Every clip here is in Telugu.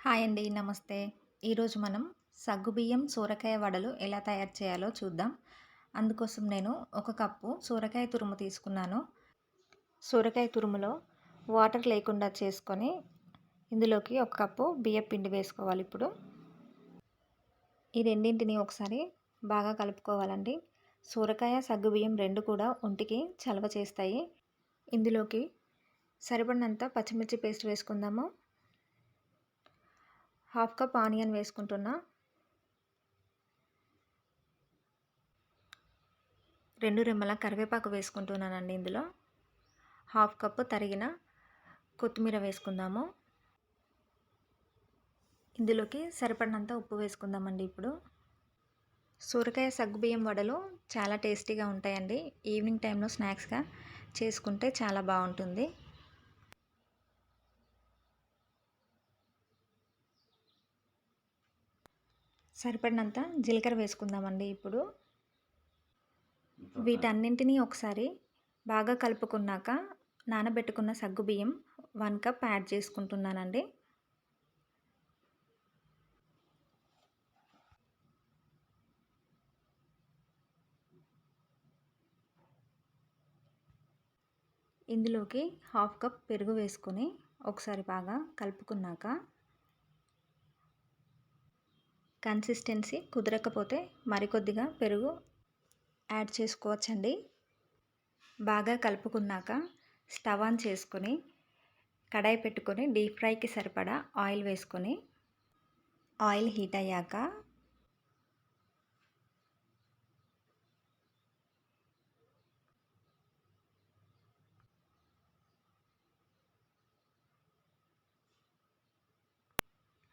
హాయ్ అండి. నమస్తే. ఈరోజు మనం సగ్గుబియ్యం సోరకాయ వడలు ఎలా తయారు చేయాలో చూద్దాం. అందుకోసం నేను ఒక కప్పు సోరకాయ తురుము తీసుకున్నాను. సోరకాయ తురుములో వాటర్ లేకుండా చేసుకొని ఇందులోకి ఒక కప్పు బియ్యం పిండి వేసుకోవాలి ఇప్పుడు. ఈ రెండింటిని ఒకసారి బాగా కలుపుకోవాలండి. సోరకాయ, సగ్గుబియ్యం 2 కూడా ఒంటికి చలవ చేస్తాయి. ఇందులోకి సరిపడినంత పచ్చిమిర్చి పేస్ట్ వేసుకుందాము. హాఫ్ కప్ ఆనియన్ వేసుకుంటున్నా. 2 రెమ్మల కరివేపాకు వేసుకుంటున్నానండి ఇందులో. హాఫ్ కప్పు తరిగిన కొత్తిమీర వేసుకుందాము. ఇందులోకి సరిపడినంత ఉప్పు వేసుకుందామండి ఇప్పుడు. సొరకాయ సగ్గుబియ్యం వడలు చాలా టేస్టీగా ఉంటాయండి. ఈవినింగ్ టైంలో స్నాక్స్గా చేసుకుంటే చాలా బాగుంటుంది. సరిపడినంత జీలకర్ర వేసుకుందామండి ఇప్పుడు. వీటన్నింటినీ ఒకసారి బాగా కలుపుకున్నాక నానబెట్టుకున్న సగ్గుబియ్యం 1 కప్ యాడ్ చేసుకుంటున్నానండి. ఇందులోకి హాఫ్ కప్ పెరుగు వేసుకొని ఒకసారి బాగా కలుపుకున్నాక కన్సిస్టెన్సీ కుదరకపోతే మరికొద్దిగా పెరుగు యాడ్ చేసుకోవచ్చండి. బాగా కలుపుకున్నాక స్టవ్ ఆన్ చేసుకొని కడాయి పెట్టుకొని డీప్ ఫ్రైకి సరిపడా ఆయిల్ వేసుకొని ఆయిల్ హీట్ అయ్యాక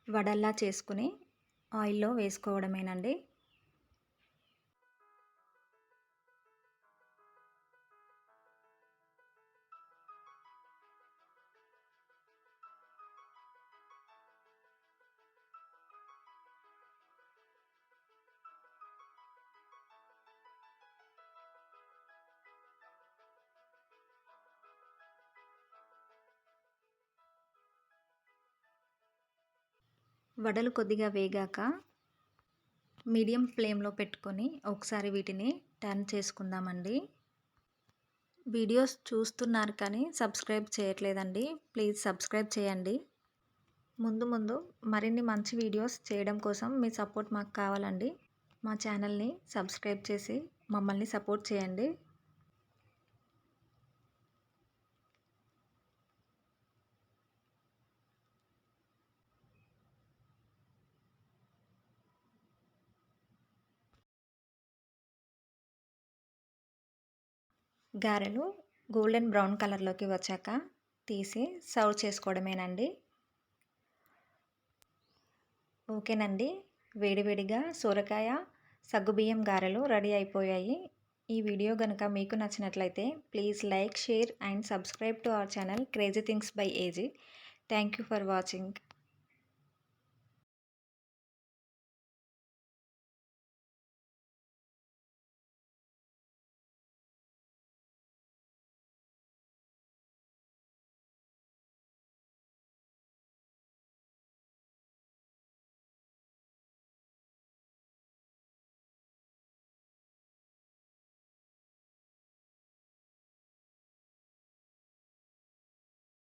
వడల్లా చేసుకుని ఆయిల్లో వేసుకోవడమేనండి. వడలు కొద్దిగా వేగాక మీడియం ఫ్లేమ్లో పెట్టుకొని ఒకసారి వీటిని టర్న్ చేసుకుందామండి. వీడియోస్ చూస్తున్నారు కానీ సబ్స్క్రైబ్ చేయట్లేదండి. ప్లీజ్ సబ్స్క్రైబ్ చేయండి. ముందు ముందు మరిన్ని మంచి వీడియోస్ చేయడం కోసం మీ సపోర్ట్ మాకు కావాలండి. మా ఛానల్ని సబ్స్క్రైబ్ చేసి మమ్మల్ని సపోర్ట్ చేయండి. గారెలు గోల్డెన్ బ్రౌన్ కలర్లోకి వచ్చాక తీసి సర్వ్ చేసుకోవడమేనండి. ఓకేనండి. వేడివేడిగా సొరకాయ సగ్గుబియ్యం గారెలు రెడీ అయిపోయాయి. ఈ వీడియో కనుక మీకు నచ్చినట్లయితే please like, share and subscribe to our channel crazy things by AG. Thank you for watching.